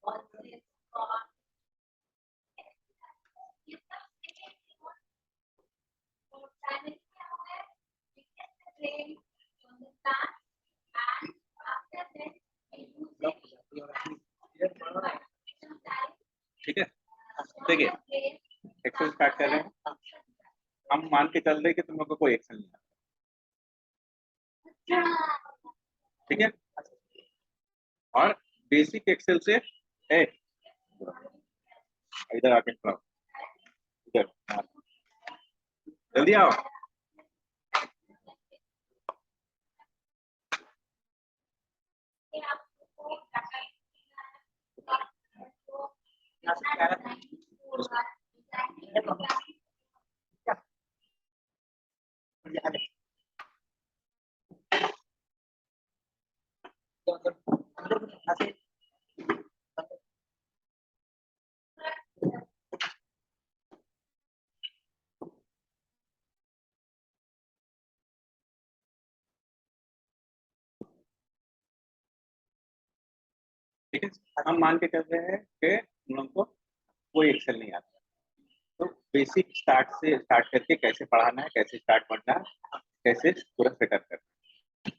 ठीक है, देखिए एक्सेल स्टार्ट कर रहे हैं। हम मान के चल रहे हैं कि तुम लोग को कोई एक्सेल नहीं आता, ठीक है। और बेसिक एक्सेल से इधर आके खड़ा, इधर जल्दी आओ। ठीक है, हम मान के चल रहे हैं कि हम लोग को कोई एक्सेल नहीं आता, तो बेसिक स्टार्ट से स्टार्ट करके कैसे पढ़ाना है, कैसे स्टार्ट करना है, कैसे पूरा सेटअप करना है,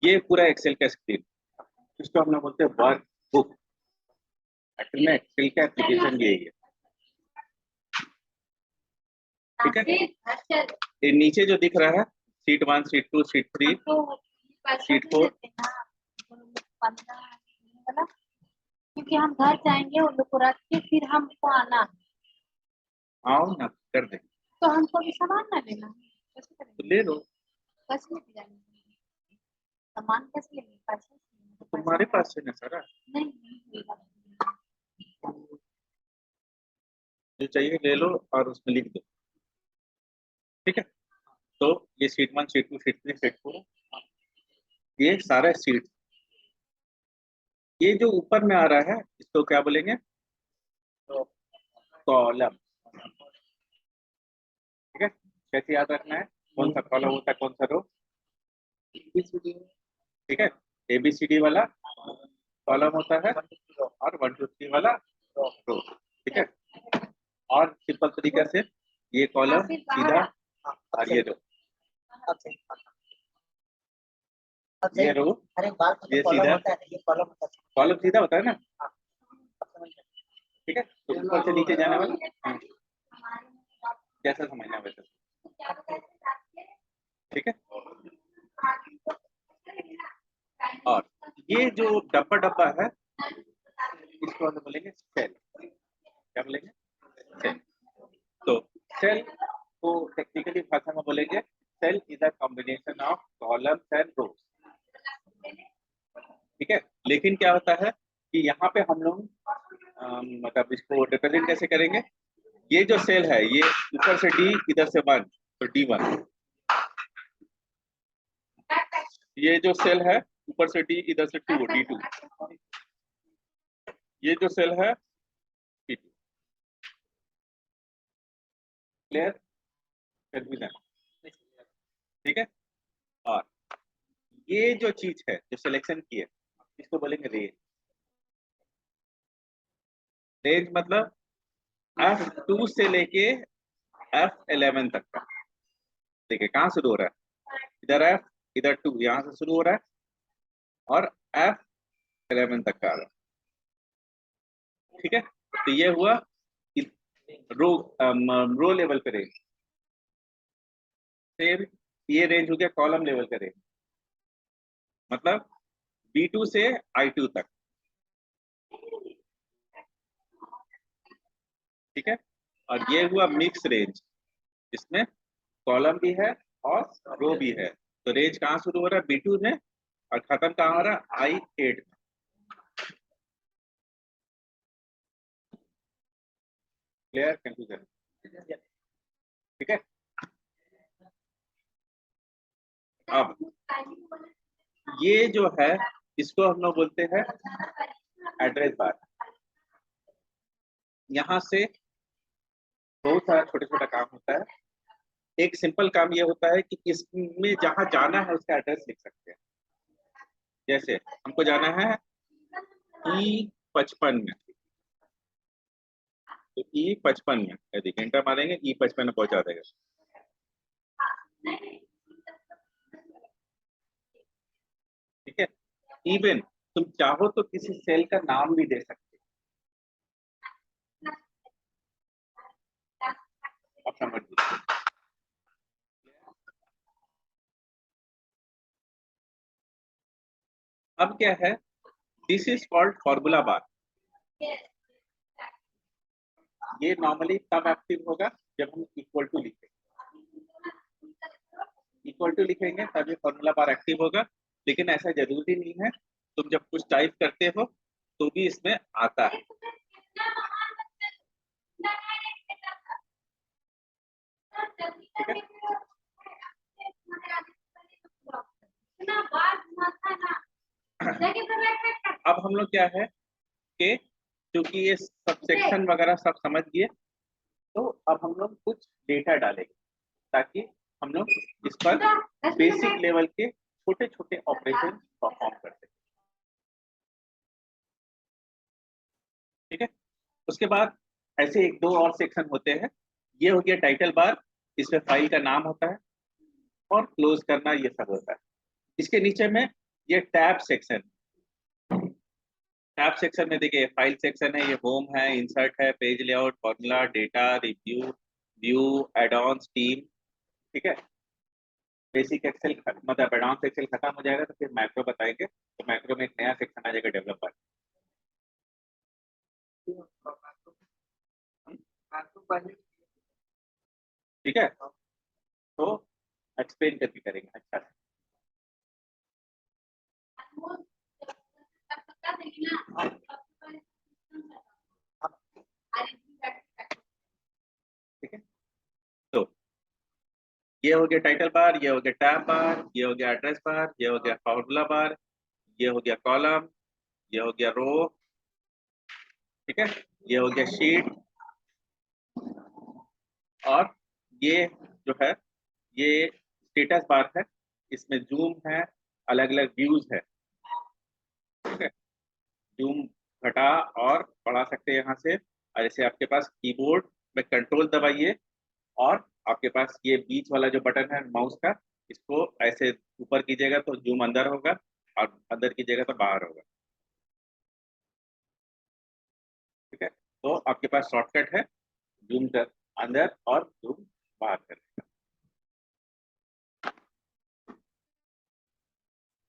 ये पूरा एक्सेल का स्क्रीन, इसको हम लोग बोलते हैं वर्क बुक। एक्चुअली में एक्सेल का एप्लीकेशन यही है, ठीक है। ये नीचे जो दिख रहा है शीट 1, शीट 2, शीट 3, शीट 4, क्योंकि हम घर जाएंगे उन लोग को रख के फिर हमको आना है। आओ ना कर दे, तो हमको भी सामान ना लेना है, तो ले लो। कैसे लेके जाएंगे सामान, कैसे लेंगे पैसे? तुम्हारे पास है ना सारा, नहीं जो चाहिए ले लो और उसमें लिख दो, ठीक है। तो ये शीट 1, शीट 2, शीट 3, शीट 4, ये सारा शीट, ये जो ऊपर में आ रहा है इसको क्या बोलेंगे? कॉलम, ठीक है। कैसे याद रखना है, कौन सा कॉलम होता है, कौन सा रो, ठीक है। ABCD वाला कॉलम होता है और 1 2 3 वाला रो, ठीक है। और सिंपल तरीके से ये कॉलम सीधा और ये रो, ये रो, ये सीधा, कॉलम सीधा होता है ना, ठीक है। तो ऊपर से नीचे जाने वाला, कैसा समझना है वैसे, ठीक है। और ये जो डब्बा डब्बा है इसको हम बोलेंगे सेल, क्या बोलेंगे? सेल। तो सेल को टेक्निकली भाषा में बोलेंगे cell is a combination of columns and rows, ठीक है। लेकिन क्या होता है कि यहाँ पे हम लोग मतलब इसको रिप्रेजेंट कैसे करेंगे, ये जो सेल है ये ऊपर से D, इधर से 1, तो D1, ये जो सेल है ऊपर से D, इधर से 2, D2, ये जो सेल है D2, क्लियर, कंफ्यूजन, ठीक है। और ये जो चीज है जो सिलेक्शन की है इसको बोलेंगे रेंज। रेंज मतलब F2 से लेके F11 तक का, देखिए कहाँ शुरू हो रहा है, इधर F, इधर 2, यहाँ से शुरू हो रहा है और F11 तक का आ रहा है, ठीक है। तो ये हुआ रो, रो लेवल पे रेंज। फिर ये रेंज हो गया कॉलम लेवल का रेंज, मतलब B2 से I2 तक, ठीक है। और ये हुआ मिक्स रेंज, इसमें कॉलम भी है और रो भी है। तो रेंज कहाँ शुरू हो रहा है, B2 में, और खत्म कहाँ हो रहा है, I8 में, क्लियर, कंफ्यूजन, ठीक है। अब ये जो है इसको हम लोग बोलते हैं एड्रेस बार। यहाँ से बहुत सारा छोटा छोटा काम होता है। एक सिंपल काम ये होता है कि इसमें जहाँ जाना है उसका एड्रेस लिख सकते हैं। जैसे हमको जाना है 55 में, तो E55 में यदि एंटर मारेंगे E55 में पहुंचा देगा। ठीक है, इवन तुम चाहो तो किसी सेल का नाम भी दे सकते हो, अपना मर्जी। अब क्या है, this is called formula bar. ये नॉर्मली तब एक्टिव होगा जब हम इक्वल टू लिखेंगे, इक्वल टू लिखेंगे तब ये फॉर्मूला बार एक्टिव होगा। लेकिन ऐसा जरूरी नहीं है, तुम जब कुछ टाइप करते हो तो भी इसमें आता है। ठीक है, अब हम लोग क्या है कि क्योंकि ये सब सेक्शन वगैरह सब समझ गए, तो अब हम लोग कुछ डेटा डालेंगे ताकि हम लोग इस पर बेसिक लेवल के छोटे छोटे ऑपरेशन परफॉर्म कर सकें। ठीक है, उसके बाद ऐसे एक दो और सेक्शन होते हैं। ये हो गया टाइटल बार, इसमें फाइल का नाम होता है और क्लोज करना ये सब होता है। इसके नीचे में ये टैब सेक्शन, टैब सेक्शन में देखिए फाइल सेक्शन है, ये होम है, इंसर्ट है, page layout, formula, data, review, view, add ons, team. ठीक है, बेसिक एक्सेल मतलब एडवांस एक्सेल खत्म हो जाएगा तो फिर मैक्रो बताएंगे, तो मैक्रो में एक नया सेक्शन आ जाएगा डेवलपर। ठीक है, तो एक्सप्लेन करके करेंगे अच्छा से। ठीक है, तो ये हो गया टाइटल बार, ये हो गया टैब बार, ये हो गया एड्रेस बार, ये हो गया फॉर्मूला बार, ये हो गया कॉलम, ये हो गया रो। ठीक है, ये हो गया शीट, और ये जो है ये स्टेटस बार है, इसमें जूम है, अलग अलग व्यूज है। ठीक है, जूम घटा और बढ़ा सकते हैं यहाँ से। और जैसे आपके पास कीबोर्ड में कंट्रोल दबाइए और आपके पास ये बीच वाला जो बटन है माउस का, इसको ऐसे ऊपर कीजिएगा तो जूम अंदर होगा और अंदर कीजिएगा तो बाहर होगा। ठीक है, तो आपके पास शॉर्टकट है जूम कर अंदर और जूम बाहर करने का।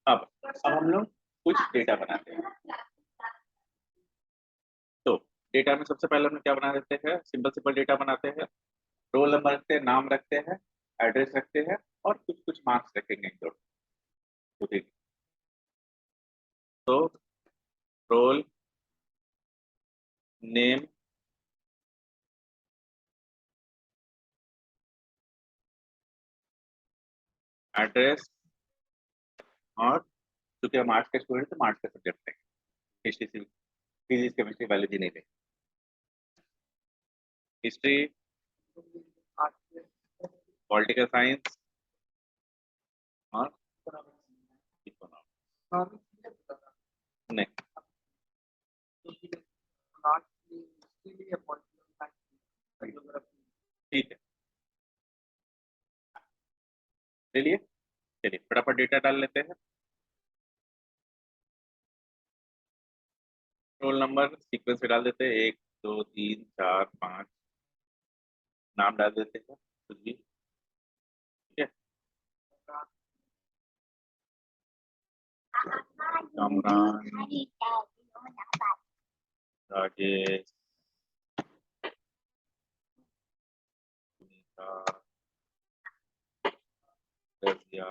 अब हम लोग कुछ डेटा बनाते हैं। तो डेटा में सबसे पहले हम लोग क्या बना देते हैं, सिंपल सिंपल डेटा बनाते हैं। रोल नंबर रखते हैं, नाम रखते हैं, एड्रेस रखते हैं और कुछ कुछ मार्क्स रखेंगे दो दो तीन। तो रोल, नेम, एड्रेस, और क्योंकि हम आर्ट्स के स्टूडेंट तो आर्ट्स के सब्जेक्ट है, हिस्ट्री, फिजिक्स, केमिस्ट्री, बायोलॉजी नहीं थे। हिस्ट्री, पॉलिटिकल साइंस और इकोनॉमिक्स नहीं। ठीक है, चलिए चलिए फटाफट डेटा डाल लेते हैं। रोल नंबर सीक्वेंस में डाल देते हैं, 1 2 3 4 5। नाम डाल देते हैं कुछ भी। ठीक है, कामरान, राजेश, सुनीता, रजिया,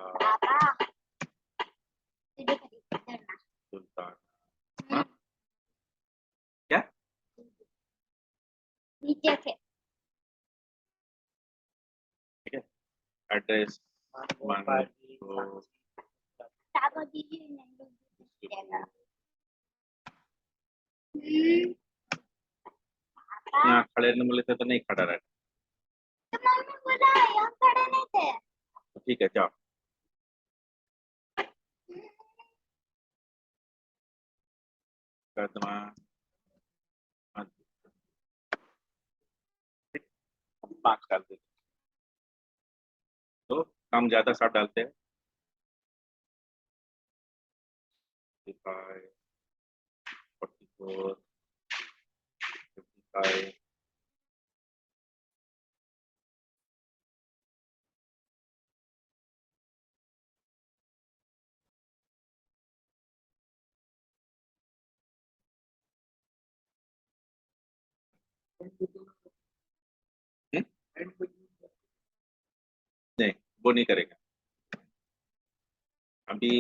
सुल्तान। हाँ? क्या नीचे से ठीक है, एड्रेस ताको दीजिए नहीं यहाँ खड़े रहने बोले थे तो नहीं खड़ा रहना। तो मम्मी बोला यहाँ खड़े नहीं थे। तो ठीक है जाओ। मुकदमा मार्क्स डालते थे, तो कम ज़्यादा सब डालते हैं। 55, 44, 55, नहीं वो नहीं करेगा अभी।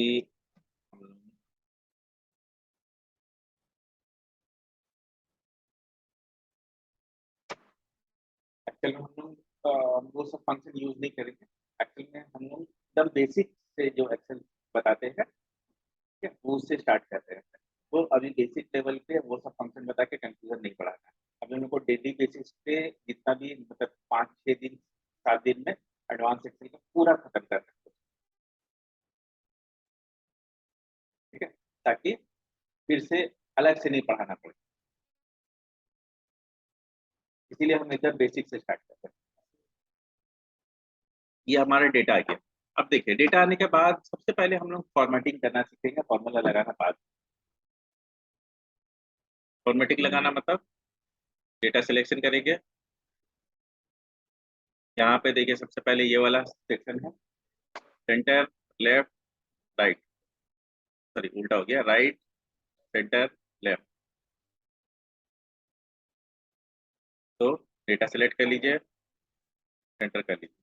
एक्चुअल में हम लोग वो सब फंक्शन यूज नहीं करेंगे। एक्चुअल में हम लोग एकदम बेसिक से जो एक्सेल बताते हैं, ठीक है, वो उससे स्टार्ट करते हैं। वो अभी बेसिक लेवल पे वो सब फंक्शन बता के कंफ्यूजन नहीं पढ़ाना है। अभी उनको डेली बेसिस पे जितना भी मतलब 5-6 दिन 7 दिन में एडवांस एक्सेल का पूरा खत्म कर सकते हैं, ठीक है, ताकि फिर से अलग से नहीं पढ़ाना पड़े। इसीलिए हम एकदम बेसिक से स्टार्ट करते हैं। ये हमारा डेटा आ गया। अब देखिए डेटा आने के बाद सबसे पहले हम लोग फॉर्मेटिंग करना सीखेंगे, फॉर्मूला लगाना बाद। फॉर्मेटिंग लगाना मतलब डेटा सिलेक्शन करेंगे। यहाँ पे देखिए सबसे पहले ये वाला सेक्शन है, सेंटर, लेफ्ट, राइट, सॉरी उल्टा हो गया, राइट, सेंटर, लेफ्ट। तो डेटा सिलेक्ट कर लीजिए, सेंटर कर लीजिए।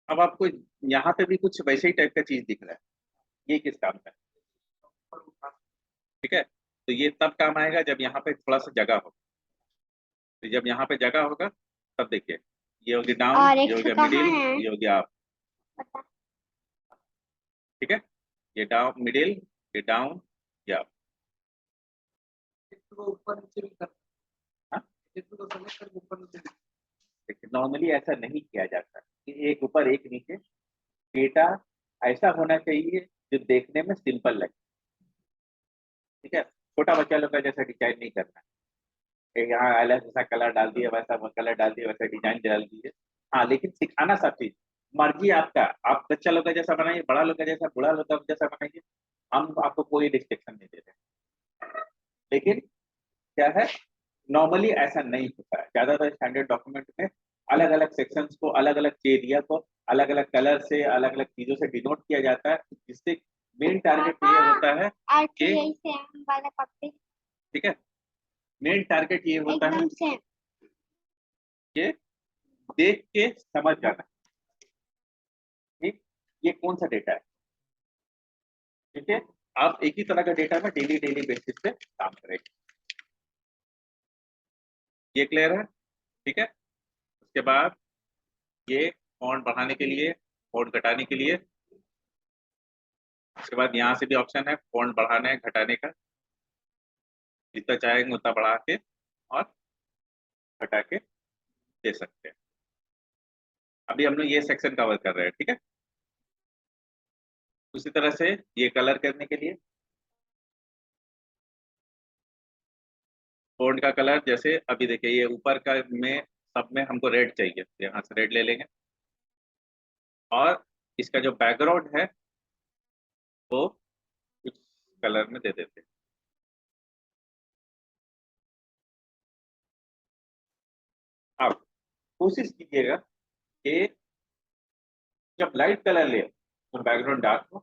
अब आपको यहाँ पे भी कुछ वैसे ही टाइप का चीज दिख रहा है, ये किस काम का है? ठीक है, तो ये तब काम आएगा जब यहाँ पे थोड़ा सा जगह हो। तो जब यहाँ पे जगह होगा तब देखिए ये हो गया डाउन, और ये हो एक गया कहाँ मिडिल, है? ये हो गया अप। पता। ठीक है, ये डाउन मिडिल, ये डाउन, ये अप। तो ऊपर नीचे भी कर, हाँ, तो सेलेक्ट कर ऊपर नीचे भी। देखिए नॉर्मली ऐसा नहीं किया जाता कि एक ऊपर एक नीचे। डेटा ऐसा होना चाहिए जो देखने में सिंपल लगे, ठीक है। छोटा बच्चा लोग का जैसा डिजाइन नहीं करना, कि यहाँ अलग जैसा कलर डाल दिया, वैसा कलर डाल दिया, वैसा डिजाइन डाल दिए। हाँ, लेकिन सिखाना सब चीज मर्जी आपका, आप बच्चा लोग का जैसा बनाइए, बड़ा लोग का जैसा, बूढ़ा लोग का जैसा बनाइए। हम आपको कोई रिस्ट्रिक्शन नहीं दे रहे, लेकिन क्या है, नॉर्मली ऐसा नहीं होता है। ज्यादातर स्टैंडर्ड डॉक्यूमेंट में अलग अलग सेक्शंस को, अलग अलग एरिया को अलग अलग कलर से, अलग अलग चीजों से डिनोट किया जाता है, जिससे मेन टारगेट ये होता है कि, यही सेम वाला कॉपी ठीक है, मेन टारगेट ये होता है एकदम सेम। कि देख के समझ जाना, ठीक, ये कौन सा डेटा है। ठीक है, आप एक ही तरह का डेटा में डेली डेली बेसिस पे काम करेंगे। ये क्लियर है? ठीक है, उसके बाद ये फॉन्ट बढ़ाने के लिए, फॉन्ट घटाने के लिए, उसके बाद यहाँ से भी ऑप्शन है फॉन्ट बढ़ाना है घटाने का, जितना चाहेंगे उतना बढ़ा के और घटा के दे सकते हैं। अभी हम लोग ये सेक्शन कवर कर रहे हैं, ठीक है। उसी तरह से ये कलर करने के लिए फॉन्ट का कलर, जैसे अभी देखिए ये ऊपर का में सब में हमको रेड चाहिए, तो यहाँ से रेड ले लेंगे और इसका जो बैकग्राउंड है वो कुछ कलर में दे देते हैं। अब कोशिश कीजिएगा कि जब लाइट कलर ले तो बैकग्राउंड डार्क हो,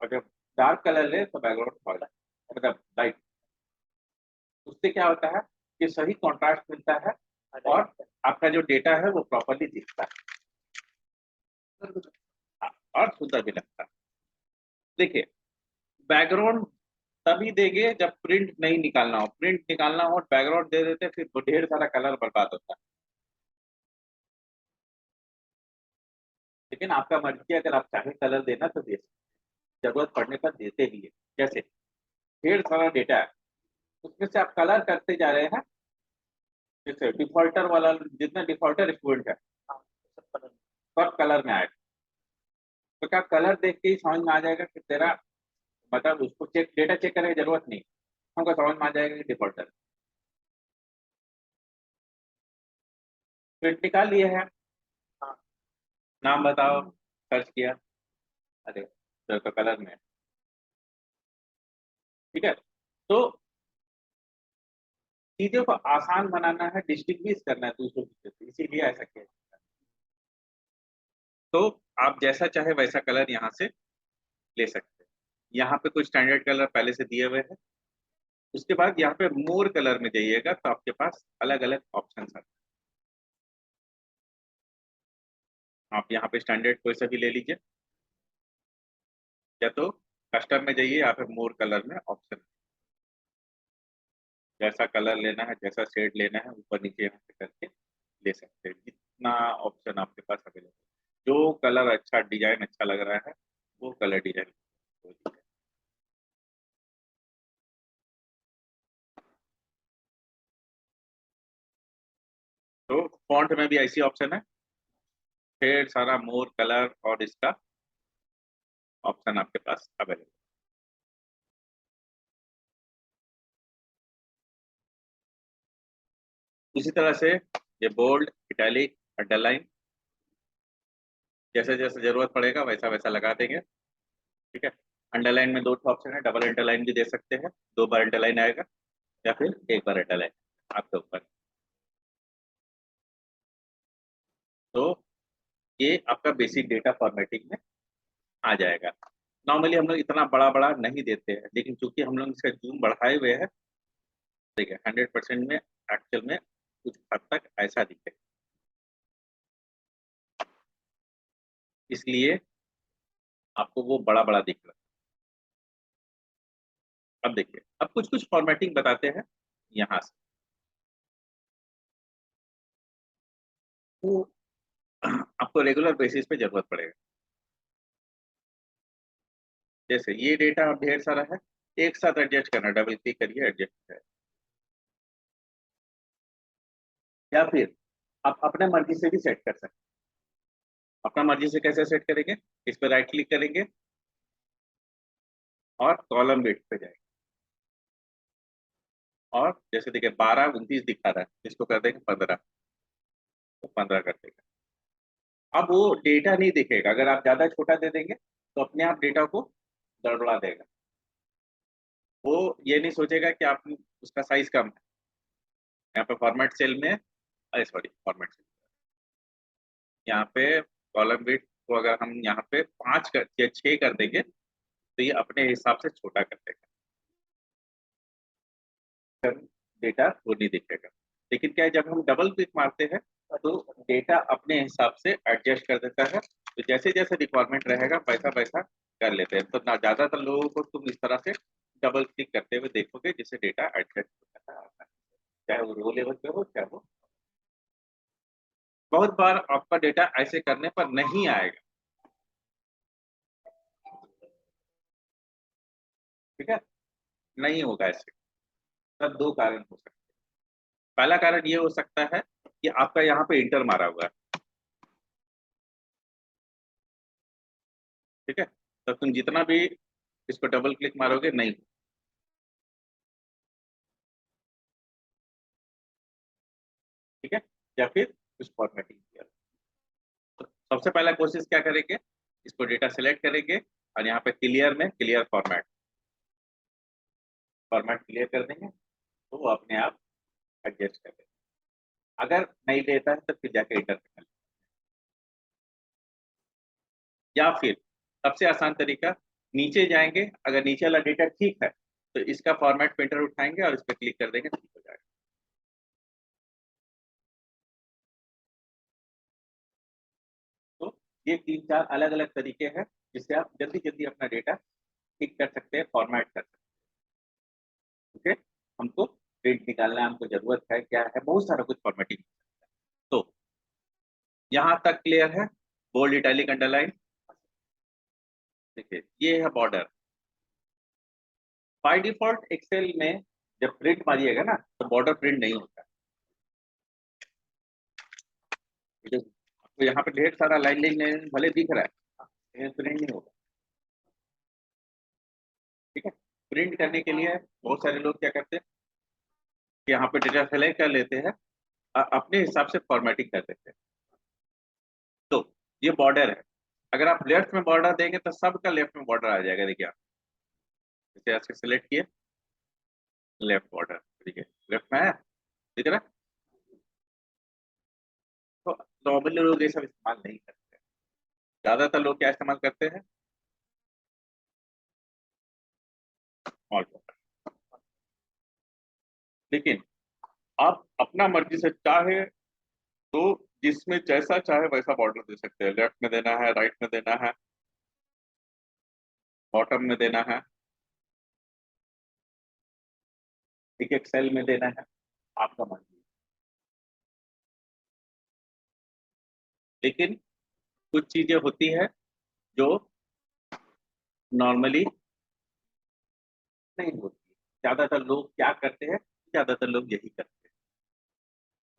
और जब डार्क कलर ले तो बैकग्राउंड थोड़ा मतलब लाइट। उससे क्या होता है कि सही कॉन्ट्रास्ट मिलता है और आपका जो डेटा है वो प्रॉपरली दिखता है और सुंदर भी लगता है। देखिए बैकग्राउंड तभी देंगे जब प्रिंट नहीं निकालना हो, प्रिंट निकालना हो बैकग्राउंड दे देते फिर वो ढेर सारा कलर बर्बाद होता है। लेकिन आपका मर्जी है, अगर आप चाहे कलर देना तो दे सकते हैं। जरूरत पड़ने पर देते भी है। जैसे ढेर सारा डेटा है, उसमें से आप कलर करते जा रहे हैं, जैसे डिफॉल्टर वाला, जितना डिफॉल्टर स्टूडेंट है सब कलर में आएगा, तो क्या कलर देख के ही समझ में आ जाएगा कि तेरा मतलब उसको चेक डेटा चेक करने की जरूरत नहीं, हमको समझ में आ जाएगा कि डिफॉल्टर। प्रिंट निकाल लिए है, नाम बताओ, सर्च किया, अरे तो कलर में, ठीक है। तो चीजों को आसान बनाना है, डिस्टिंग्विश करना है दूसरों की से, इसीलिए ऐसा किया जाता है। तो आप जैसा चाहे वैसा कलर यहाँ से ले सकते हैं। यहाँ पे कुछ स्टैंडर्ड कलर पहले से दिए हुए हैं। उसके बाद यहाँ पे मोर कलर में जाइएगा तो आपके पास अलग अलग ऑप्शन आते हैं। आप यहाँ पे स्टैंडर्ड कोई सा भी ले लीजिए, या तो कस्टम में जाइए, यहाँ पे मोर कलर में ऑप्शन, जैसा कलर लेना है, जैसा शेड लेना है, ऊपर नीचे यहाँ से करके ले सकते हैं। जितना ऑप्शन आपके पास अवेलेबल, जो कलर अच्छा, डिजाइन अच्छा लग रहा है वो कलर डिजाइन। तो फॉन्ट में भी ऐसी ऑप्शन है, ढेर सारा मोर कलर और इसका ऑप्शन आपके पास अवेलेबल। इसी तरह से ये बोल्ड, इटैलिक, अंडरलाइन, जैसे जैसे जरूरत पड़ेगा वैसा वैसा लगा देंगे, ठीक है। अंडरलाइन में दो ऑप्शन है, डबल अंडरलाइन भी दे सकते हैं, दो बार अंडरलाइन आएगा, या फिर एक बार अंडरलाइन, आपके ऊपर। तो ये आपका बेसिक डेटा फॉर्मेटिंग में आ जाएगा। नॉर्मली हम लोग इतना बड़ा बड़ा नहीं देते हैं, लेकिन चूंकि हम लोग इसका जूम बढ़ाए हुए हैं, ठीक है, 100% में एक्चुअल में कुछ हद तक ऐसा दिखे, इसलिए आपको वो बड़ा बड़ा दिख रहा है। अब देखिए, अब कुछ कुछ फॉर्मेटिंग बताते हैं यहाँ से। वो आपको रेगुलर बेसिस पे जरूरत पड़ेगा। जैसे ये डेटा अब ढेर सारा है, एक साथ एडजस्ट करना, डबल क्लिक करिए, एडजस्ट है। या फिर आप अपने मर्जी से भी सेट कर सकते हैं। अपना मर्जी से कैसे सेट करेंगे, इस पर राइट क्लिक करेंगे और कॉलम वेट पे जाएंगे, और जैसे देखिए 12 29 दिखा रहा है, इसको कर देंगे 15, तो 15 कर देगा। अब वो डेटा नहीं दिखेगा, अगर आप ज्यादा छोटा दे देंगे तो अपने आप डेटा को गड़बड़ा देगा। वो ये नहीं सोचेगा कि आप उसका साइज कम है। यहाँ पे फॉर्मेट सेल में, अरे सॉरी, फॉर्मेट सेल, यहाँ पे कॉलम वेट को अगर हम यहाँ पे 5 कर या 6 कर देंगे तो ये अपने हिसाब से छोटा कर देगा, डेटा वो नहीं दिखेगा। लेकिन क्या है, जब हम डबल क्लिक मारते हैं तो डेटा अपने हिसाब से एडजस्ट कर देता है, तो जैसे जैसे रिक्वायरमेंट रहेगा वैसा वैसा कर लेते हैं। तो ना ज्यादातर लोगों को तुम इस तरह से डबल क्लिक करते हुए देखोगे जिससे डेटा एडजस्ट हो जाता है, चाहे वो रो लेवल पे हो, चाहे वो। बहुत बार आपका डेटा ऐसे करने पर नहीं आएगा, ठीक है, नहीं होगा ऐसे। तब दो कारण हो सकते हैं। पहला कारण ये हो सकता है कि आपका यहाँ पे इंटर मारा हुआ है, ठीक है, तो तुम जितना भी इसको डबल क्लिक मारोगे नहीं, ठीक है, या फिर कुछ फॉर्मेटिंग किया। तो सबसे पहला कोशिश क्या करेंगे, इसको डेटा सेलेक्ट करेंगे और यहाँ पे क्लियर में क्लियर फॉर्मेट, फॉर्मेट क्लियर कर देंगे तो वो अपने आप एडजस्ट कर देगा। अगर नहीं लेता है तो फिर जाके इंटर कर, या फिर सबसे आसान तरीका, नीचे जाएंगे, अगर नीचे वाला डेटा ठीक है तो इसका फॉर्मेट प्रिंटर उठाएंगे और इस पर क्लिक कर देंगे, ठीक हो जाएगा। तो ये 3 4 अलग अलग तरीके हैं जिससे आप जल्दी जल्दी अपना डेटा ठीक कर सकते हैं, फॉर्मेट कर सकते हैं, ठीक है। हमको प्रिंट निकालना है, हमको जरूरत है क्या है, बहुत सारा कुछ फॉर्मेटिंग। तो यहाँ तक क्लियर है, बोल्ड, इटैलिक, अंडरलाइन। देखिए ये है बॉर्डर। बाय डिफॉल्ट एक्सेल में जब प्रिंट मारिएगा ना तो बॉर्डर प्रिंट नहीं होता, ठीक है। तो यहाँ पे ढेर सारा लाइन लाइन भले दिख रहा है, लेकिन प्रिंट नहीं होगा, ठीक है। प्रिंट करने के लिए बहुत सारे लोग क्या करते हैं कि यहाँ पे डेटा सेलेक्ट कर लेते हैं अपने हिसाब से फॉर्मेटिंग कर देते हैं। तो ये बॉर्डर है, अगर आप लेफ्ट में बॉर्डर देंगे तो सबका लेफ्ट में बॉर्डर आ जाएगा। देखिए आप जैसे ऐसे सिलेक्ट किए, लेफ्ट बॉर्डर, ठीक है, लेफ्ट में है, ठीक है ना। तो नॉर्मली लोग ये सब इस्तेमाल नहीं करते, ज्यादातर लोग क्या इस्तेमाल करते हैं, स्मॉल बॉर्डर। लेकिन आप अपना मर्जी से चाहे तो जिसमें जैसा चाहे वैसा बॉर्डर दे सकते हैं, लेफ्ट में देना है, राइट में देना है, बॉटम में देना है, एक एक सेल में देना है, आपका मर्जी है। लेकिन कुछ चीजें होती है जो नॉर्मली नहीं होती। ज्यादातर लोग क्या करते हैं, ज्यादातर लोग यही करते हैं,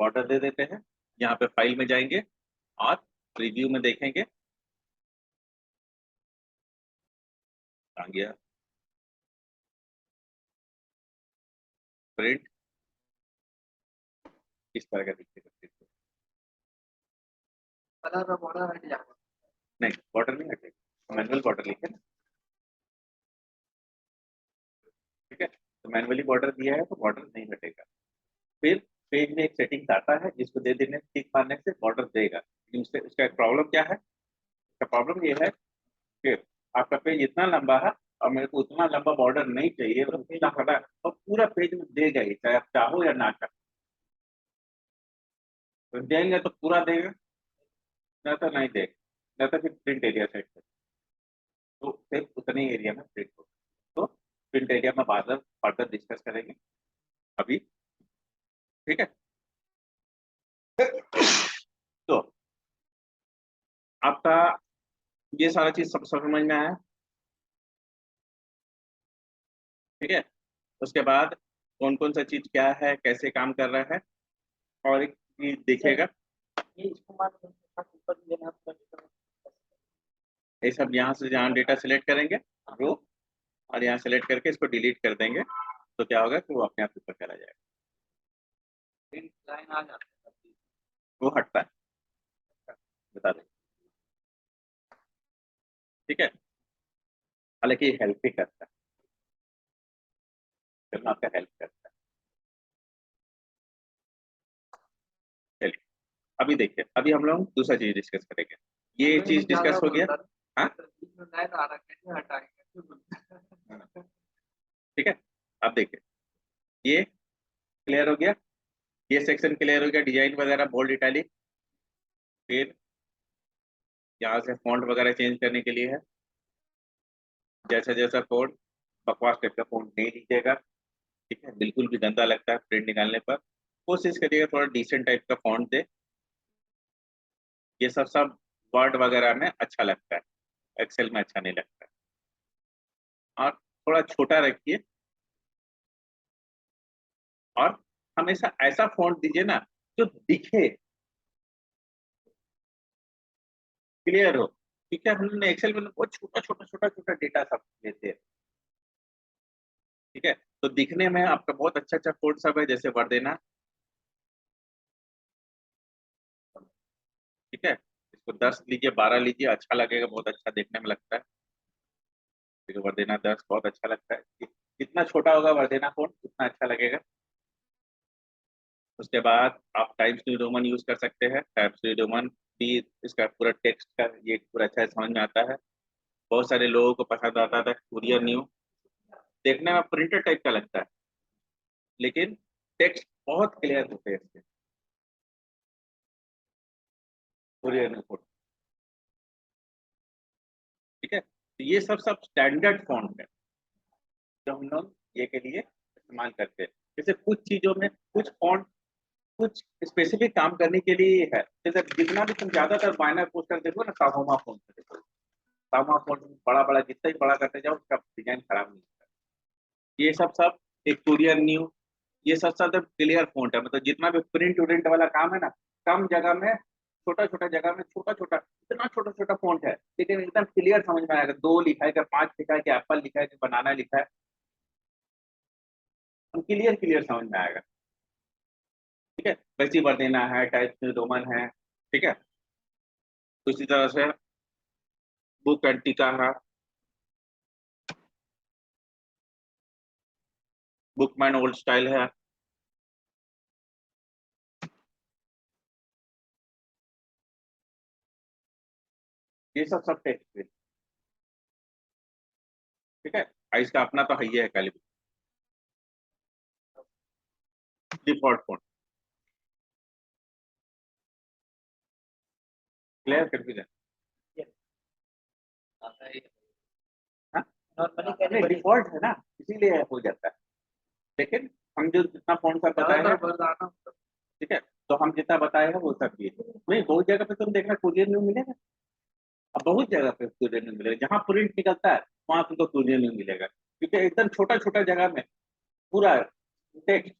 बॉर्डर दे देते हैं, यहाँ पे फाइल में जाएंगे और प्रीव्यू में देखेंगे, आ गया प्रिंट, इस तरह का दिखेगा print। कलर बॉर्डर हट जाएगा। नहीं, बॉर्डर नहीं हटेगा, मैनुअल बॉर्डर लिखे ना, ठीक है, तो मैनुअली बॉर्डर दिया है तो बॉर्डर नहीं हटेगा। फिर पेज में एक सेटिंग्स आता है जिसको दे देने, टिक मारने से बॉर्डर देगा। लेकिन उससे उसका एक प्रॉब्लम क्या है, उसका प्रॉब्लम ये है कि आपका पेज इतना लंबा है और मेरे को उतना लंबा बॉर्डर नहीं चाहिए, तो उतना खड़ा और पूरा पेज में देगा ही, चाहे आप चाहो या ना चाहो। तो देंगे तो पूरा देगा, नहीं तो नहीं देगा, नहीं तो फिर प्रिंट एरिया सेट कर, तो सिर्फ उतने ही एरिया में प्रिंट होगा। तो प्रिंट एरिया में बाद में फर्दर डिस्कस करेंगे अभी, ठीक है। तो आपका ये सारा चीज सब समझ में आया, ठीक है। उसके बाद कौन कौन सा चीज क्या है, कैसे काम कर रहा है, और एक चीज देखिएगा, ये इसको मान लो ऊपर लेना है। ये सब यहाँ से जहाँ डेटा सेलेक्ट करेंगे रो, और यहाँ सेलेक्ट करके इसको डिलीट कर देंगे, तो क्या होगा कि वो अपने आप ऊपर चला जाएगा, प्रिंट लाइन आ जाता है। वो हटता है, बता दें, ठीक है। हालांकि ये हेल्प भी करता है, चलो आपका हेल्प करता है। चलिए अभी देखिए, अभी हम लोग दूसरा चीज डिस्कस करेंगे, ये चीज डिस्कस हो गया। हाँ लाइन आ रहा है, कैसे हटाएंगे? ठीक है, अब देखिए ये क्लियर हो गया, ये सेक्शन क्लियर हो गया, डिजाइन वगैरह बोल्ड इटैलिक। फिर यहाँ से फॉन्ट वगैरह चेंज करने के लिए है, जैसा जैसा फॉन्ट, बकवास टाइप का फॉन्ट नहीं लीजिएगा, ठीक है, बिल्कुल भी गंदा लगता है प्रिंट निकालने पर, कोशिश करिएगा थोड़ा डिसेंट टाइप का फॉन्ट दे। ये सब वर्ड वगैरह में अच्छा लगता है, एक्सेल में अच्छा नहीं लगता है। और थोड़ा छोटा रखिए, और हमेशा ऐसा फॉन्ट दीजिए ना जो दिखे, क्लियर हो, क्योंकि हम लोग एक्सेल में बहुत छोटा छोटा छोटा छोटा डेटा सब लेते हैं, ठीक है। तो दिखने में आपका बहुत अच्छा अच्छा फॉन्ट सब है, जैसे वर्देना, ठीक है, इसको 10 लीजिए, 12 लीजिए, अच्छा लगेगा, बहुत अच्छा देखने में लगता है, ठीक है। वर्देना 10 बहुत अच्छा लगता है, जितना छोटा होगा वर्देना फॉन्ट उतना अच्छा लगेगा। उसके बाद आप टाइम्स न्यू रोमन यूज कर सकते हैं, टाइम्स न्यू रोमन भी इसका पूरा टेक्स्ट का ये पूरा अच्छा समझ में आता है, बहुत सारे लोगों को पसंद आता था कुरियर न्यू, देखने में प्रिंटर टाइप का लगता है लेकिन टेक्स्ट बहुत क्लियर होते हैं इसके, कुरियर न्यू फोटो, ठीक है। तो ये सब स्टैंडर्ड फॉन्ट है जो हम लोग ये के लिए इस्तेमाल करते हैं। जैसे कुछ चीजों में कुछ फॉन्ट कुछ स्पेसिफिक काम करने के लिए है, जैसे जितना भी तुम ज्यादातर बाइनर पोस्टर देखो ना, साहोमा फॉन्ट से देखो, साहोमा फॉन्ट बड़ा बड़ा जितना ही बड़ा करते जाओ उसका डिजाइन खराब नहीं होता। ये सब एक कुरियर न्यू, ये सब क्लियर फॉन्ट है, मतलब जितना भी प्रिंट उरिंट वाला काम है ना, कम जगह में छोटा छोटा जगह में छोटा छोटा इतना छोटा छोटा फॉन्ट है, लेकिन एकदम क्लियर समझ में आएगा, 2 लिखा है क्या 5 लिखा है क्या एप्पल लिखा है क्या बनाना लिखा है, क्लियर क्लियर समझ में आएगा। ठीक है, वैसी भर देना है, टाइप रोमन है, ठीक है। तो इसी तरह से बुक एंटिका है, बुकमैन ओल्ड स्टाइल है, ये सब टेक्स्ट, ठीक है। इसका अपना तो है ही है Calibri default phone. Clear confusion? नहीं, डिफॉल्ट है ना, इसीलिए हो जाता है। लेकिन हम जो जितना फोन सब बताए हैं, ठीक है, तो हम जितना बताए हैं वो सब ये नहीं, बहुत जगह पे तुम देखना कोरियर में मिलेगा। अब बहुत जगह पे कोरियर में मिलेगा, जहाँ प्रिंट निकलता है वहां तुमको कोरियर में मिलेगा, क्योंकि एकदम छोटा छोटा जगह में पूरा टेक्स्ट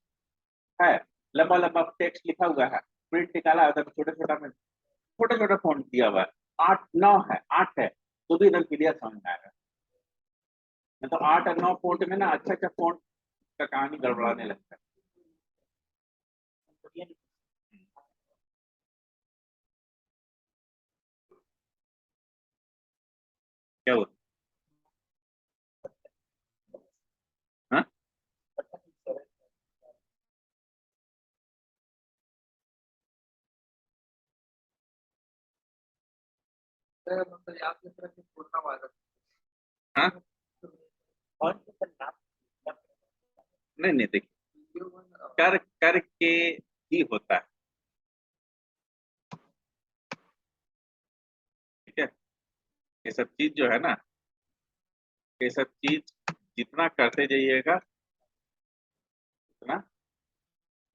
है, लंबा लंबा टेक्स्ट लिखा हुआ है, प्रिंट निकाला एकदम छोटा छोटा में, छोटा छोटा फॉन्ट दिया हुआ है, 8 9 है 8 है, तो भी एकदम क्लियर समझ में आएगा। मतलब 8 और 9 फॉन्ट में ना अच्छा अच्छा फॉन्ट का कहानी गड़बड़ाने लगता है। क्या हुआ? हाँ? मतलब याद किस तरह से बोलना वाला हाँ? नहीं नहीं, देखिए, कर करके ही होता है, ठीक है। ये सब चीज जो है ना, ये सब चीज जितना करते जाइएगा उतना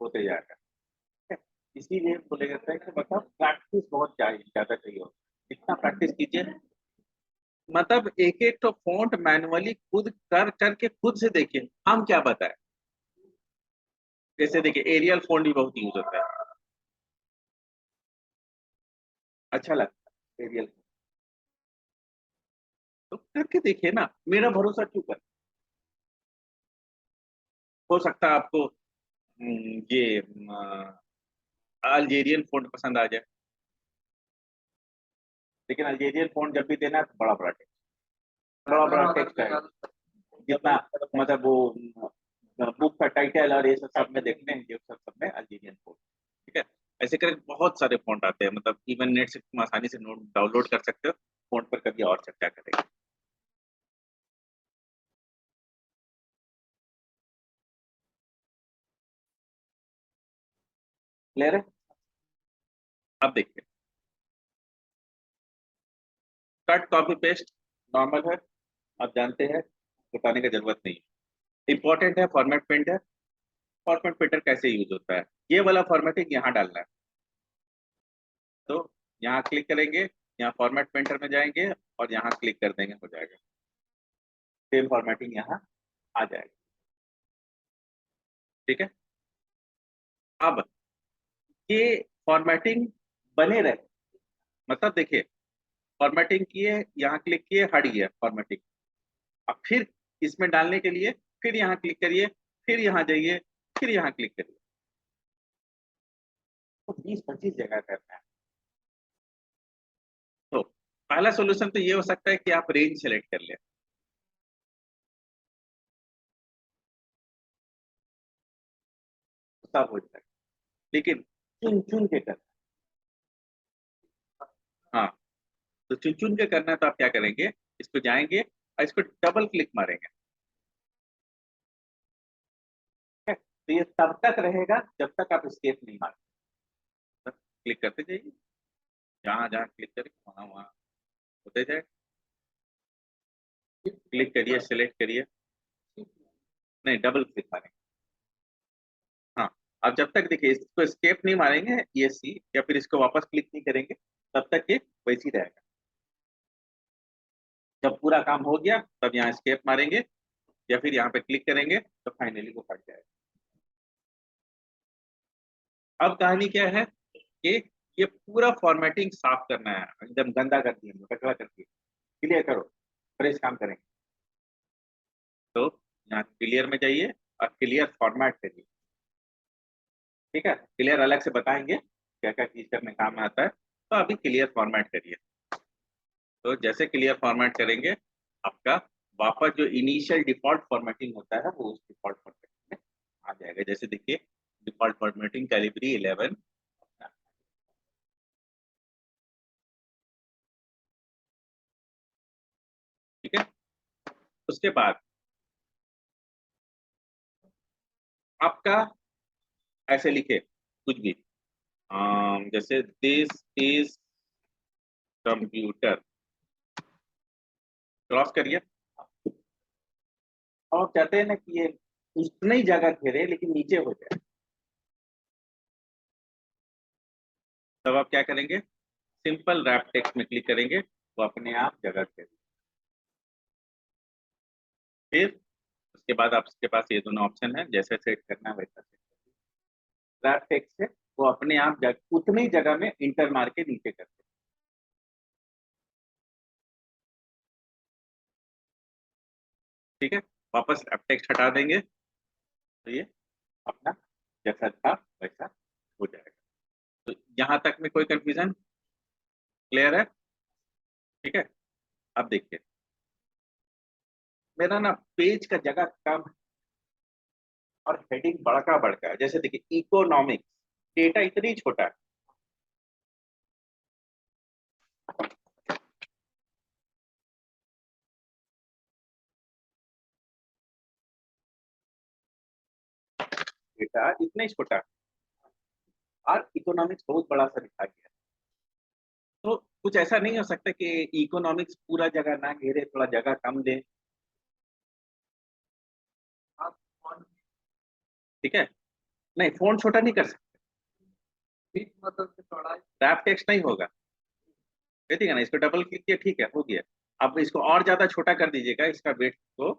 होते जाएगा, ठीक है। इसीलिए बोले जाता है कि मतलब प्रैक्टिस बहुत चाहिए, ज्यादा चाहिए होता है, जितना प्रैक्टिस कीजिए, मतलब एक एक तो फॉन्ट मैनुअली खुद कर करके खुद से देखिए, हम क्या बताएं। जैसे देखिए, एरियल फॉन्ट भी बहुत यूज होता है, अच्छा लगता है एरियल, तो करके देखिए ना, मेरा भरोसा क्यों कर। हो सकता है आपको ये अल्जेरियन फॉन्ट पसंद आ जाए, लेकिन अल्जेरियन फॉन्ट जब भी देना है तो बड़ा बड़ा टेक्स्ट, बड़ा बड़ा टेक्स्ट है, जितना मतलब वो बुक का टाइटल और ये सब सब में देखने हैं, ये सब सब में अल्जीरियन फॉन्ट, ठीक है। ऐसे करके बहुत सारे फॉन्ट आते हैं, मतलब इवन नेट से तुम आसानी से नोट डाउनलोड कर सकते हो, फॉन्ट पर कभी और चर्चा करेंगे। क्लियर है? अब देखिए, कट कॉपी पेस्ट नॉर्मल है, आप जानते हैं, बताने की जरूरत नहीं है। इंपॉर्टेंट है फॉर्मेट प्रिंटर। फॉर्मेट प्रिंटर कैसे यूज होता है, ये वाला फॉर्मेटिंग यहाँ डालना है, तो यहाँ क्लिक करेंगे, यहाँ फॉर्मेट प्रिंटर में जाएंगे और यहाँ क्लिक कर देंगे, हो जाएगा, सेम फॉर्मेटिंग यहाँ आ जाएगा, ठीक है। अब ये फॉर्मेटिंग बने रहे, मतलब देखिए, फॉर्मेटिंग किए, यहाँ क्लिक किए, हट गया फॉर्मेटिंग। अब फिर इसमें डालने के लिए फिर यहाँ क्लिक करिए, फिर यहाँ जाइए, फिर यहाँ क्लिक करिए, तो 20 25 जगह करना है। तो पहला सोल्यूशन तो ये हो सकता है कि आप रेंज सेलेक्ट कर लें, सब हो जाएगा, लेकिन चुन चुन के करना। हाँ, तो चुन चुन के करना है, तो आप क्या करेंगे, इसको जाएंगे और इसको डबल क्लिक मारेंगे, ठीक है? तो ये तब तक रहेगा जब तक आप स्केप नहीं मारते, क्लिक करते जाइए, जहां जहां क्लिक करें वहां वहां होते जाए, क्लिक करिए, सिलेक्ट करिए, नहीं डबल क्लिक मारेंगे। हाँ, अब जब तक देखिए इसको स्केप नहीं मारेंगे ये सी, या फिर इसको वापस क्लिक नहीं करेंगे, तब तक ये वैसे ही रहेगा। जब पूरा काम हो गया तब यहाँ स्केप मारेंगे, या फिर यहाँ पे क्लिक करेंगे, तो फाइनली वो हट जाएगा। अब कहानी क्या है कि ये पूरा फॉर्मेटिंग साफ करना है, एकदम गंदा कर दिया, कचरा कर दिया, क्लियर करो, फ्रेश काम करेंगे। तो यहाँ क्लियर में जाइए और क्लियर फॉर्मेट करिए, ठीक है, क्लियर अलग से बताएंगे क्या क्या चीज करने काम आता है। तो अभी क्लियर फॉर्मेट करिए। तो जैसे क्लियर फॉर्मेट करेंगे, आपका वापस जो इनिशियल डिफॉल्ट फॉर्मेटिंग होता है वो उस डिफॉल्ट फॉर्मेटिंग में आ जाएगा। जैसे देखिए, डिफॉल्ट फॉर्मेटिंग कैलिबरी 11। ठीक है, उसके बाद आपका ऐसे लिखे कुछ भी, जैसे दिस इज कंप्यूटर, क्रॉस करिए। और आप चाहते हैं ना कि ये उतनी ही जगह घेरे लेकिन नीचे हो जाए, तब आप क्या करेंगे, सिंपल रैप टेक्स्ट में क्लिक करेंगे, वो अपने आप जगह घेरे। फिर उसके बाद आपके पास ये दोनों ऑप्शन है, जैसे सेट करना है वैसा सेट। रैप टेक्स्ट से वो अपने आप उतनी जगह में इंटर मार के नीचे करते हैं। ठीक है, वापस रैप टेक्स्ट हटा देंगे तो ये अपना जैसा था वैसा हो जाएगा। तो यहाँ तक में कोई कंफ्यूजन क्लियर है? ठीक है, अब देखिए, मेरा ना पेज का जगह कम है और हेडिंग बड़का बड़का है। जैसे देखिए, इकोनॉमिक्स, डेटा इतनी छोटा है, डेटा इतना ही छोटा है, और इकोनॉमिक्स बहुत बड़ा सा लिखा गया है। तो कुछ ऐसा नहीं हो सकता कि इकोनॉमिक्स पूरा जगह ना घेरे, थोड़ा जगह कम दे? आप कौन ठीक है, नहीं फोन छोटा नहीं कर सकते, बीच मतलब से थोड़ा रैप टेक्स्ट नहीं होगा। ठीक है ना, इसको डबल क्लिक किया, ठीक है, हो गया। अब इसको और ज्यादा छोटा कर दीजिएगा, इसका वेट को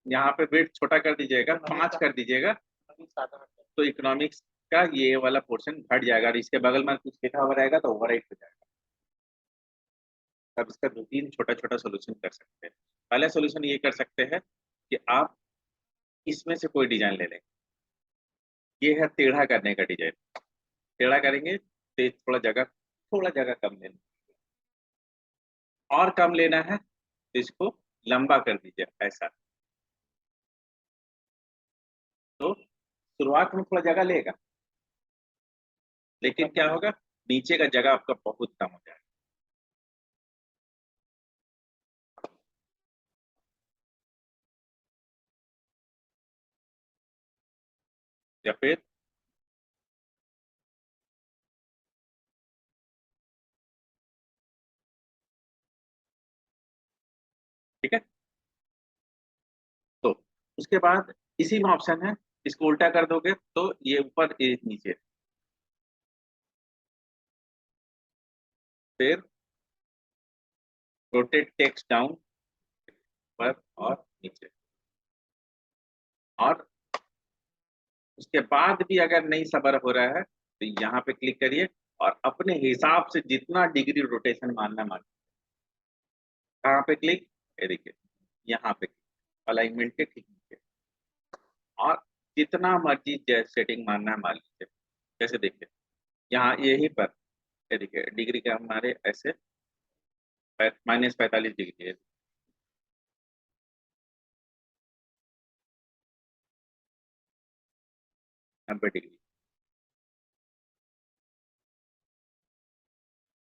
यहाँ पे वेट छोटा कर दीजिएगा, 5 कर दीजिएगा, तो इकोनॉमिक्स का ये वाला पोर्शन घट जाएगा और इसके बगल में कुछ लिखा हुआ रहेगा तो ओवरराइट हो जाएगा। अब इसका 2-3 छोटा छोटा सोल्यूशन कर सकते हैं। पहला सोल्यूशन ये कर सकते हैं कि आप इसमें से कोई डिजाइन ले लें। ये है टेढ़ा करने का डिजाइन। टेढ़ा करेंगे तो थोड़ा जगह कम लेना, और कम लेना है तो इसको लंबा कर दीजिए ऐसा। तो शुरुआत में थोड़ा जगह लेगा, लेकिन क्या होगा, नीचे का जगह आपका बहुत कम हो जाएगा। या फिर ठीक है, तो उसके बाद इसी में ऑप्शन है, इसको उल्टा कर दोगे तो ये ऊपर ये नीचे। फिर रोटेट टेक्स्ट डाउन, ऊपर और नीचे। और उसके बाद भी अगर नहीं सबर हो रहा है तो यहाँ पे क्लिक करिए और अपने हिसाब से जितना डिग्री रोटेशन मारना मान। कहाँ पे क्लिक, ये देखिए, यहाँ पे अलाइनमेंट के ठीक नीचे। और जितना मर्जी सेटिंग मारना है मान लीजिए। जैसे देखिए, यहाँ यहीं पर ये देखिए, डिग्री का हमारे ऐसे -45 डिग्री है, 90 डिग्री।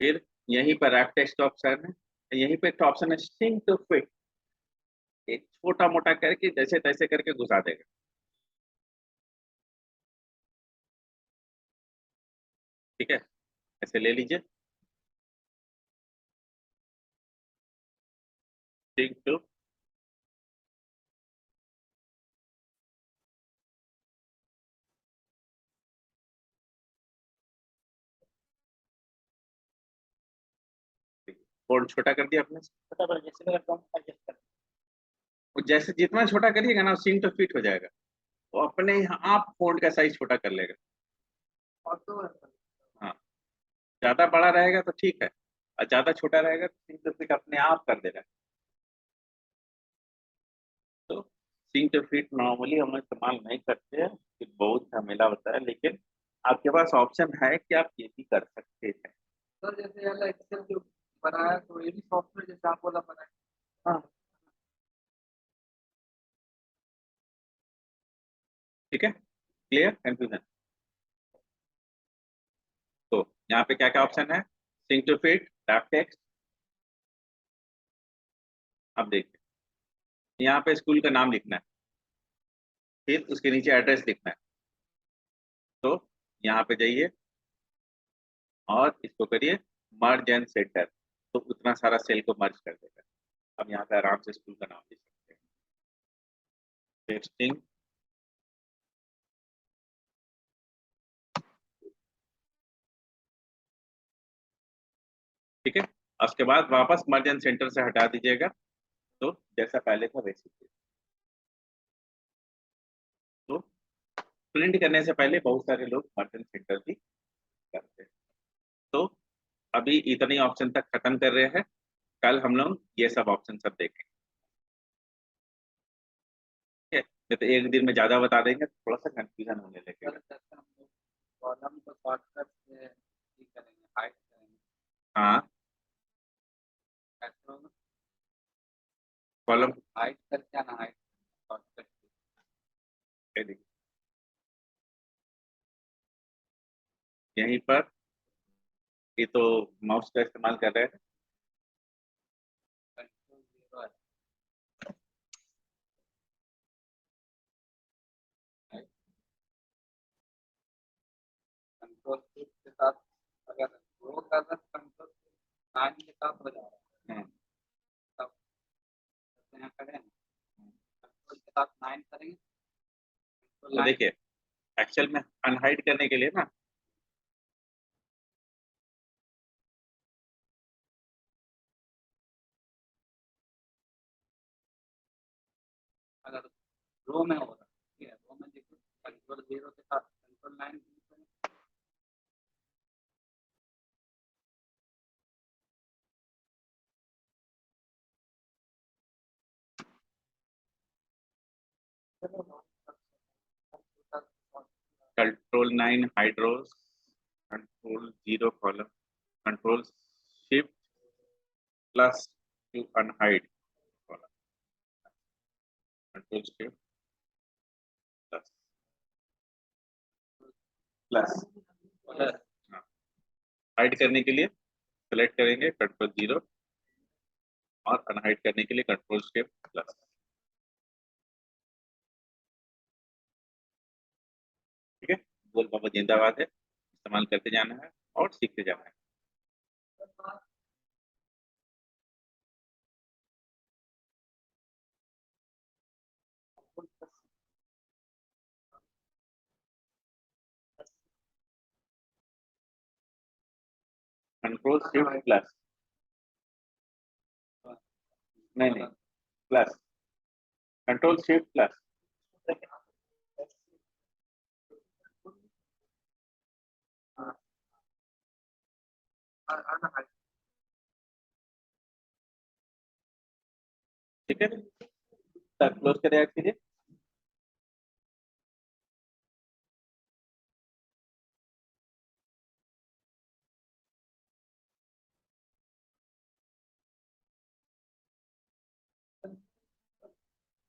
फिर यहीं पर रैप टेक्स्ट ऑप्शन है, यहीं पे एक ऑप्शन है सिंक टू फिट, एक छोटा मोटा करके जैसे तैसे करके घुसा देगा। ठीक है, ऐसे ले लीजिए, सिंक टू। फोल्ड छोटा कर दिया आपने, छोटा कर, जैसे मैं करता हूँ adjust कर। वो जैसे जितना छोटा करिएगा ना, सिंक टू फिट हो जाएगा, वो अपने आप फोल्ड का साइज छोटा कर लेगा। ऑटो हाँ, ज्यादा बड़ा रहेगा तो ठीक है, और ज्यादा छोटा रहेगा तो सिंक टू फिट अपने आप कर देगा। तो सिंक फीट नॉर्मली हम इस्तेमाल नहीं करते हैं, कि बहुत झमेला होता है, लेकिन आपके पास ऑप्शन है कि आप ये भी कर सकते हैं। सर जैसे वाला एक्सेल जो बनाया तो ये भी सॉफ्टवेयर जैसे आप वाला बनाया। हाँ, ठीक है, क्लियर, कंफ्यूजन? तो यहाँ पे क्या क्या ऑप्शन है? Shrink to fit, wrap text. अब देखिए, यहाँ पे स्कूल का नाम लिखना है, फिर उसके नीचे एड्रेस लिखना है। तो यहाँ पे जाइए और इसको करिए मर्ज एंड सेंटर, तो उतना सारा सेल को मर्ज कर देगा। अब यहाँ पे आराम से स्कूल का नाम लिख सकते हैं, टेक्सटिंग। ठीक है, उसके बाद वापस मर्ज एंड सेंटर से हटा दीजिएगा, तो जैसा पहले था वैसे ही। तो प्रिंट करने से पहले बहुत सारे लोग मर्ज एंड सेंटर भी करते हैं। तो अभी इतने ऑप्शन तक खत्म कर रहे हैं, कल हम लोग ये सब ऑप्शन सब देखेंगे। ठीक है, नहीं तो एक दिन में ज्यादा बता देंगे तो थोड़ा सा कंफ्यूजन होने लगेगा। सर जैसे हम लोग कॉलम को शॉर्टकट से ये करेंगे, हाइड करेंगे, हाँ, कैसे होगा? कॉलम हाइड करके आना, हाइड शॉर्टकट से। यहीं पर, ये तो माउस का इस्तेमाल कर रहे हैं। कंट्रोल 0 है, कंट्रोल के साथ अगर वो कर रहे कंट्रोल 9 के साथ हो जाएगा। हम्म, तब यहाँ करें, कंट्रोल के साथ 9 करेंगे, तो कंट्रोल 9 देखिए, एक्चुअल में अनहाइड करने के लिए ना, अगर रो में हो रहा है, ठीक है, रो में देखो कंट्रोल 0 के साथ कंट्रोल 9 करें। Control 9 hide rows, control 0 column, control shift plus two unhide column, control shift plus plus. हाँ, हाइड करने के लिए सेलेक्ट करेंगे कंट्रोल 0, और अनहाइड करने के लिए कंट्रोल शिफ्ट प्लस। ठीक है, बोल बाबा जिंदाबाद है, इस्तेमाल करते जाना है और सीखते जाना है। कंट्रोल शिफ्ट प्लस, नहीं नहीं, प्लस, कंट्रोल शिफ्ट प्लस। ठीक है, क्लोज करें कीजिए।